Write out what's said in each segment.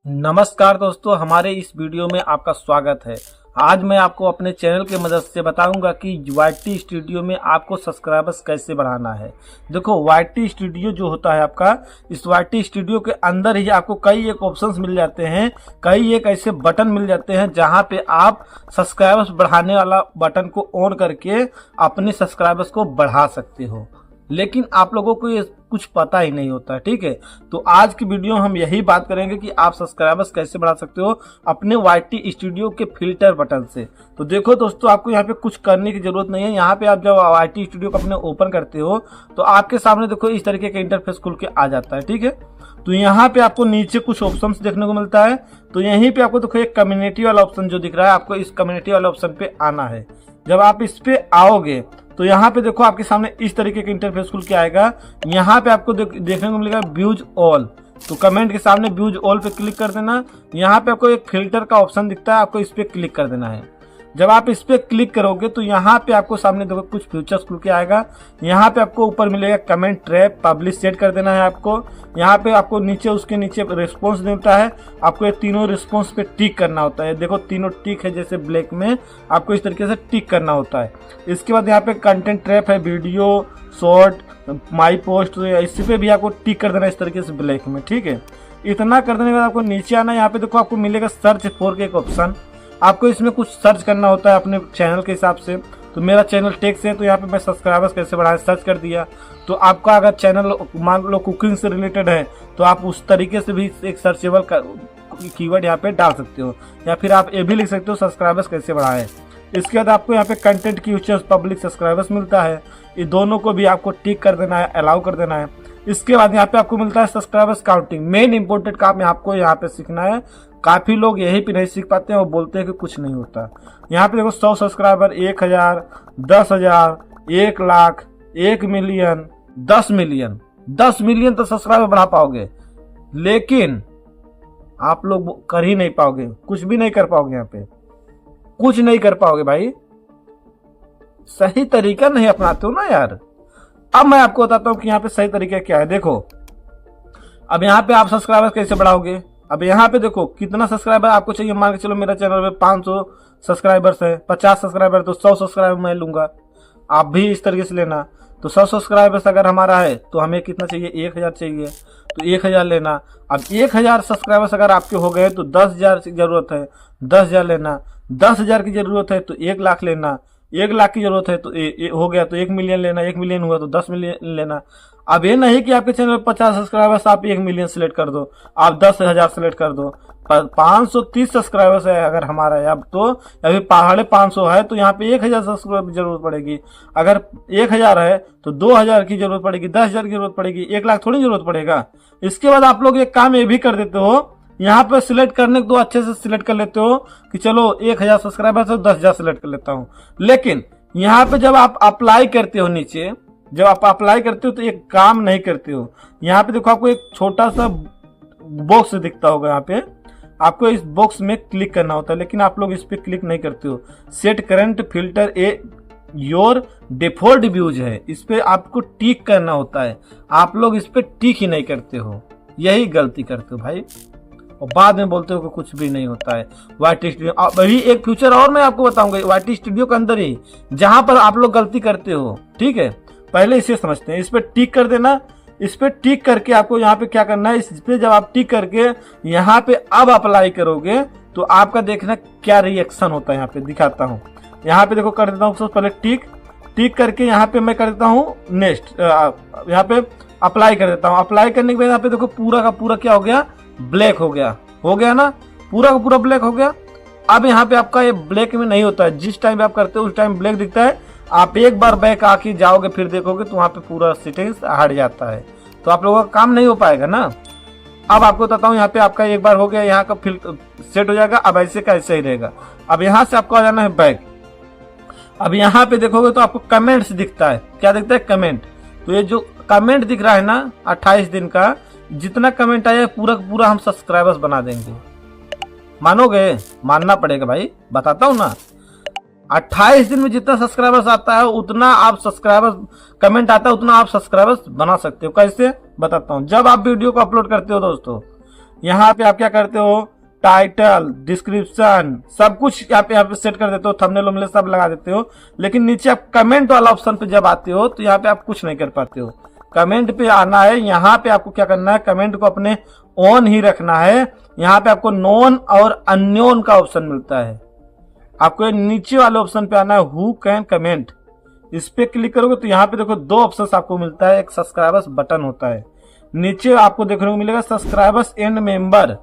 नमस्कार दोस्तों, हमारे इस वीडियो में आपका स्वागत है। आज मैं आपको अपने चैनल की मदद से बताऊंगा कि YT स्टूडियो में आपको सब्सक्राइबर्स कैसे बढ़ाना है। देखो, YT स्टूडियो जो होता है आपका, इस YT स्टूडियो के अंदर ही आपको कई एक ऑप्शंस मिल जाते हैं, कई एक ऐसे बटन मिल जाते हैं जहां पे आप सब्सक्राइबर्स बढ़ाने वाला बटन को ऑन करके अपने सब्सक्राइबर्स को बढ़ा सकते हो। लेकिन आप लोगों को ये कुछ पता ही नहीं होता, ठीक है। तो आज की वीडियो हम यही बात करेंगे कि आप सब्सक्राइबर्स कैसे बढ़ा सकते हो अपने YT स्टूडियो के फिल्टर बटन से। तो देखो दोस्तों, आपको यहाँ पे कुछ करने की जरूरत नहीं है। यहाँ पे आप जब YT स्टूडियो को अपने ओपन करते हो तो आपके सामने देखो इस तरीके का इंटरफेस खुल के आ जाता है, ठीक है। तो यहाँ पे आपको नीचे कुछ ऑप्शंस देखने को मिलता है। तो यहीं पे आपको देखो एक कम्युनिटी वाला ऑप्शन जो दिख रहा है, आपको इस कम्युनिटी वाले ऑप्शन पे आना है। जब आप इस पे आओगे तो यहाँ पे देखो आपके सामने इस तरीके का इंटरफेस खुल के आएगा। यहाँ पे आपको देखने को मिलेगा व्यूज ऑल। तो कमेंट के सामने व्यूज ऑल पे क्लिक कर देना। यहाँ पे आपको एक फिल्टर का ऑप्शन दिखता है, आपको इस पे क्लिक कर देना है। जब आप इस पे क्लिक करोगे तो यहाँ पे आपको सामने देखो कुछ फीचर्स खुल के आएगा। यहाँ पे आपको ऊपर मिलेगा कमेंट ट्रैप, पब्लिश सेट कर देना है आपको। यहाँ पे आपको नीचे उसके नीचे रिस्पॉन्स मिलता है, आपको ये तीनों रिस्पॉन्स पे टिक करना होता है। देखो तीनों टिक है जैसे ब्लैक में, आपको इस तरीके से टिक करना होता है। इसके बाद यहाँ पे कंटेंट ट्रैप है, वीडियो, शॉर्ट, माई पोस्ट, तो इसी पे भी आपको टिक कर देना इस तरीके से ब्लैक में, ठीक है। इतना कर देने के बाद आपको नीचे आना है। यहाँ पे देखो आपको मिलेगा सर्च फॉर के एक ऑप्शन, आपको इसमें कुछ सर्च करना होता है अपने चैनल के हिसाब से। तो मेरा चैनल टेक्स है, तो यहाँ पे मैं सब्सक्राइबर्स कैसे बढ़ाएं सर्च कर दिया। तो आपका अगर चैनल मान लो कुकिंग से रिलेटेड है तो आप उस तरीके से भी एक सर्चेबल कीवर्ड यहाँ पे डाल सकते हो, या फिर आप ये भी लिख सकते हो सब्सक्राइबर्स कैसे बढ़ाएं। इसके बाद आपको यहाँ पे कंटेंट की फीचर्स, पब्लिक सब्सक्राइबर्स मिलता है। ये दोनों को भी आपको टिक कर देना है, अलाउ कर देना है। इसके बाद यहाँ पे आपको मिलता है सब्सक्राइबर्स काउंटिंग। मेन इंपॉर्टेंट काम आपको यहाँ पे सीखना है। काफी लोग यही पे नहीं सीख पाते हैं, वो बोलते हैं कि कुछ नहीं होता। यहाँ पे देखो 100 subscriber, 1000, 10,000, 1 lakh, 1 million, 10 million. 10 million तो सब्सक्राइबर बढ़ा पाओगे, लेकिन आप लोग कर ही नहीं पाओगे, कुछ भी नहीं कर पाओगे। यहाँ पे कुछ नहीं कर पाओगे भाई, सही तरीका नहीं अपनाते हो ना यार। अब मैं आपको बताता हूँ कि यहाँ पे सही तरीका क्या है। देखो, अब यहाँ पे आप सब्सक्राइबर कैसे बढ़ाओगे। अब यहाँ पे देखो कितना सब्सक्राइबर आपको चाहिए। मान के चलो मेरा चैनल पे 500 सब्सक्राइबर्स है, 50 सब्सक्राइबर, तो 100 सब्सक्राइबर मैं लूंगा। आप भी इस तरीके से लेना। तो 100 सब्सक्राइबर्स अगर हमारा है तो हमें कितना चाहिए, 1000 चाहिए, तो 1000 लेना। अब 1000 सब्सक्राइबर्स अगर आपके हो गए तो 10,000 की जरूरत है, 10,000 लेना। 10,000 की जरूरत है तो 1 लाख लेना। 1 लाख की जरूरत है तो हो गया तो 1 मिलियन लेना। 1 मिलियन हुआ तो 10 मिलियन लेना। अब ये नहीं कि आपके चैनल पर 50 सब्सक्राइबर्स आप 1 मिलियन सिलेक्ट कर दो, आप 10,000 सिलेक्ट कर दो। 530 सब्सक्राइबर्स है अगर हमारा है अब, तो अभी 550 है तो यहाँ पे 1000 सब्सक्राइबर की जरूरत पड़ेगी। अगर 1000 है तो 2000 की जरूरत पड़ेगी, 10,000 की जरूरत पड़ेगी, 1 लाख थोड़ी जरूरत पड़ेगा। इसके बाद आप लोग एक काम ये भी कर देते हो, यहाँ पे सिलेक्ट करने को तो अच्छे से सिलेक्ट कर लेते हो कि चलो 1000 सब्सक्राइबर से 10,000 सिलेक्ट कर लेता हूँ। लेकिन यहाँ पे जब आप अप्लाई करते हो, नीचे जब आप अप्लाई करते हो तो एक काम नहीं करते हो। यहाँ पे देखो आपको एक छोटा सा बॉक्स दिखता होगा, यहाँ पे आपको इस बॉक्स में क्लिक करना होता है, लेकिन आप लोग इस पे क्लिक नहीं करते हो। Set current filter A your default views है, इस पे आपको टिक करना होता है। आप लोग इस पे टिक ही नहीं करते हो, यही गलती करते हो भाई, और बाद में बोलते हो कि कुछ भी नहीं होता है। YT स्टूडियो अभी एक फ्यूचर और मैं आपको बताऊंगा YT स्टूडियो के अंदर ही, जहां पर आप लोग गलती करते हो, ठीक है। पहले इसे समझते हैं। इस पे टिक कर देना। इस पे टिक करके आपको यहाँ पे क्या करना है, इस पे जब आप टिक करके यहाँ पे अब अप्लाई करोगे तो आपका देखना क्या रिएक्शन होता है। यहाँ पे दिखाता हूँ। यहाँ पे देखो कर देता हूँ पहले टिक करके यहाँ पे मैं कर देता हूँ नेक्स्ट, यहाँ पे अप्लाई कर देता हूँ। अप्लाई करने के बाद यहाँ पे देखो पूरा का पूरा क्या हो गया, ब्लैक हो गया ना, पूरा का पूरा ब्लैक हो गया। अब यहाँ पे आपका ये ब्लैक में नहीं होता है, जिस टाइम आप करते हो उस टाइम ब्लैक दिखता है। आप एक बार बैक आके जाओगे फिर देखोगे तो वहाँ पे पूरा सेटिंग्स हट जाता है, तो आप लोगों का काम नहीं हो पाएगा ना। अब आपको बताता हूँ, यहाँ पे आपका एक बार हो गया, यहाँ का फिर सेट हो जाएगा। अब ऐसे का ऐसे ही रहेगा। अब यहाँ से आपको आ जाना है बैक। अब यहाँ पे देखोगे तो आपको कमेंट्स दिखता है। क्या दिखता है, कमेंट। तो ये जो कमेंट दिख रहा है ना, 28 दिन का जितना कमेंट आया पूरा पूरा हम सब्सक्राइबर्स बना देंगे। मानोगे? मानना पड़ेगा भाई, बताता हूँ ना। 28 दिन में जितना सब्सक्राइबर्स आता है उतना आप सब्सक्राइबर्स कमेंट आता है उतना आप सब्सक्राइबर्स बना सकते हो। कैसे बताता हूँ। जब आप वीडियो को अपलोड करते हो दोस्तों, यहाँ पे आप क्या करते हो, टाइटल, डिस्क्रिप्शन, सब कुछ यहाँ पे सेट कर देते हो, थंबनेल वंबनेल सब लगा देते हो। लेकिन नीचे आप कमेंट वाला ऑप्शन पे जब आते हो तो यहाँ पे आप कुछ नहीं कर पाते हो। कमेंट पे आना है, यहाँ पे आपको क्या करना है, कमेंट को अपने ऑन ही रखना है। यहाँ पे आपको नोन और अननोन का ऑप्शन मिलता है। आपको नीचे वाले ऑप्शन पे आना है, हु कैन कमेंट। इस पे क्लिक करोगे तो यहाँ पे देखो दो ऑप्शन आपको मिलता है। एक सब्सक्राइबर्स बटन होता है, नीचे आपको देखने को मिलेगा सब्सक्राइबर्स एंड मेंबर।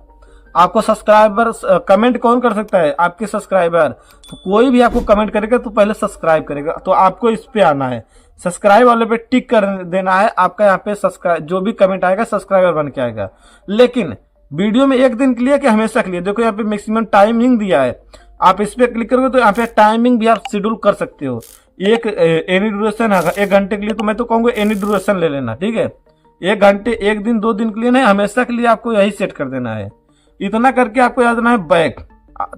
आपको सब्सक्राइबर कमेंट कौन कर सकता है, आपके सब्सक्राइबर। तो कोई भी आपको कमेंट करेगा तो पहले सब्सक्राइब करेगा, तो आपको इस पे आना है, सब्सक्राइब वाले पे टिक कर देना है। आपका यहाँ पे सब्सक्राइब जो भी कमेंट आएगा सब्सक्राइबर बन के आएगा। लेकिन वीडियो में एक दिन के लिए कि हमेशा के लिए, देखो यहाँ पे मैक्सिमम टाइमिंग दिया है। आप इस पे क्लिक करोगे तो यहाँ पे टाइमिंग भी आप शेड्यूल कर सकते हो। एक एनी ड्यूरेशन है 1 घंटे के लिए, तो मैं तो कहूँगा एनी ड्यूरेशन ले लेना, ठीक है। 1 घंटे, 1 दिन, 2 दिन के लिए नहीं, हमेशा के लिए आपको यही सेट कर देना है। इतना करके आपको याद देना है बैक,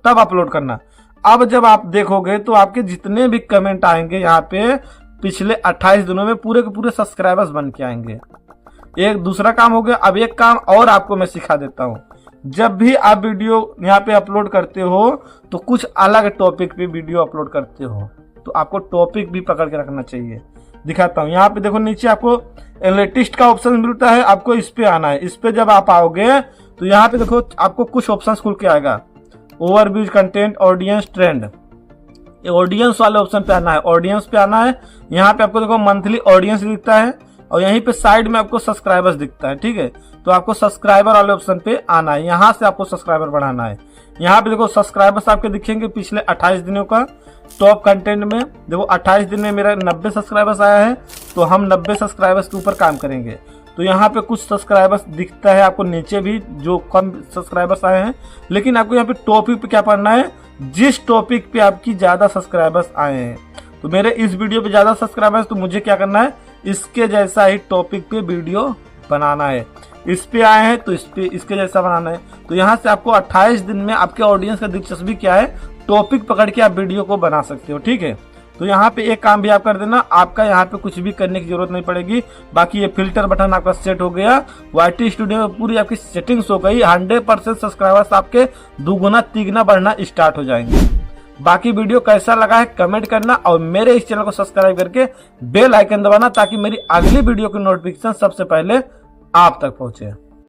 तब अपलोड करना। अब जब आप देखोगे तो आपके जितने भी कमेंट आएंगे यहाँ पे पिछले 28 दिनों में पूरे के पूरे सब्सक्राइबर्स बन के आएंगे। एक दूसरा काम हो गया। अब एक काम और आपको मैं सिखा देता हूँ। जब भी आप वीडियो यहाँ पे अपलोड करते हो तो कुछ अलग टॉपिक पे वीडियो अपलोड करते हो, तो आपको टॉपिक भी पकड़ के रखना चाहिए। दिखाता हूँ, यहाँ पे देखो नीचे आपको एनालिटिस्ट का ऑप्शन मिलता है, आपको इस पे आना है। इस पे जब आप आओगे तो यहाँ पे देखो आपको कुछ ऑप्शन खुल के आएगा, overviews, content, audience, trend. Audience वाले ऑप्शन पे आना है, ऑडियंस पे आना है। यहाँ पे आपको देखो मंथली ऑडियंस दिखता है और यहीं पे साइड में आपको सब्सक्राइबर्स दिखता है, ठीक है। तो आपको सब्सक्राइबर वाले ऑप्शन पे आना है, यहाँ से आपको सब्सक्राइबर बढ़ाना है। यहाँ पे देखो सब्सक्राइबर्स आपके दिखेंगे पिछले 28 दिनों का। टॉप कंटेंट में देखो 28 दिन में मेरा 90 सब्सक्राइबर्स आया है, तो हम 90 सब्सक्राइबर्स के ऊपर काम करेंगे। तो यहाँ पे कुछ सब्सक्राइबर्स दिखता है आपको नीचे भी जो कम सब्सक्राइबर्स आए हैं। लेकिन आपको यहाँ पे टॉपिक पे क्या पढ़ना है, जिस टॉपिक पे आपकी ज्यादा सब्सक्राइबर्स आए हैं। तो मेरे इस वीडियो पे ज्यादा सब्सक्राइबर्स, तो मुझे क्या करना है, इसके जैसा ही टॉपिक पे वीडियो बनाना है। इस पे आए हैं तो इस पे इसके जैसा बनाना है। तो यहाँ से आपको 28 दिन में आपके ऑडियंस का दिलचस्पी क्या है, टॉपिक पकड़ के आप वीडियो को बना सकते हो, ठीक है। तो यहाँ पे एक काम भी आप कर देना, आपका यहाँ पे कुछ भी करने की जरूरत नहीं पड़ेगी। बाकी ये फिल्टर बटन आपका सेट हो गया, YT स्टूडियो में पूरी आपकी सेटिंग्स हो गई। 100% सब्सक्राइबर्स आपके 2 गुना 3 गुना बढ़ना स्टार्ट हो जाएंगे। बाकी वीडियो कैसा लगा है कमेंट करना और मेरे इस चैनल को सब्सक्राइब करके बेल आइकन दबाना, ताकि मेरी अगली वीडियो की नोटिफिकेशन सबसे पहले आप तक पहुंचे।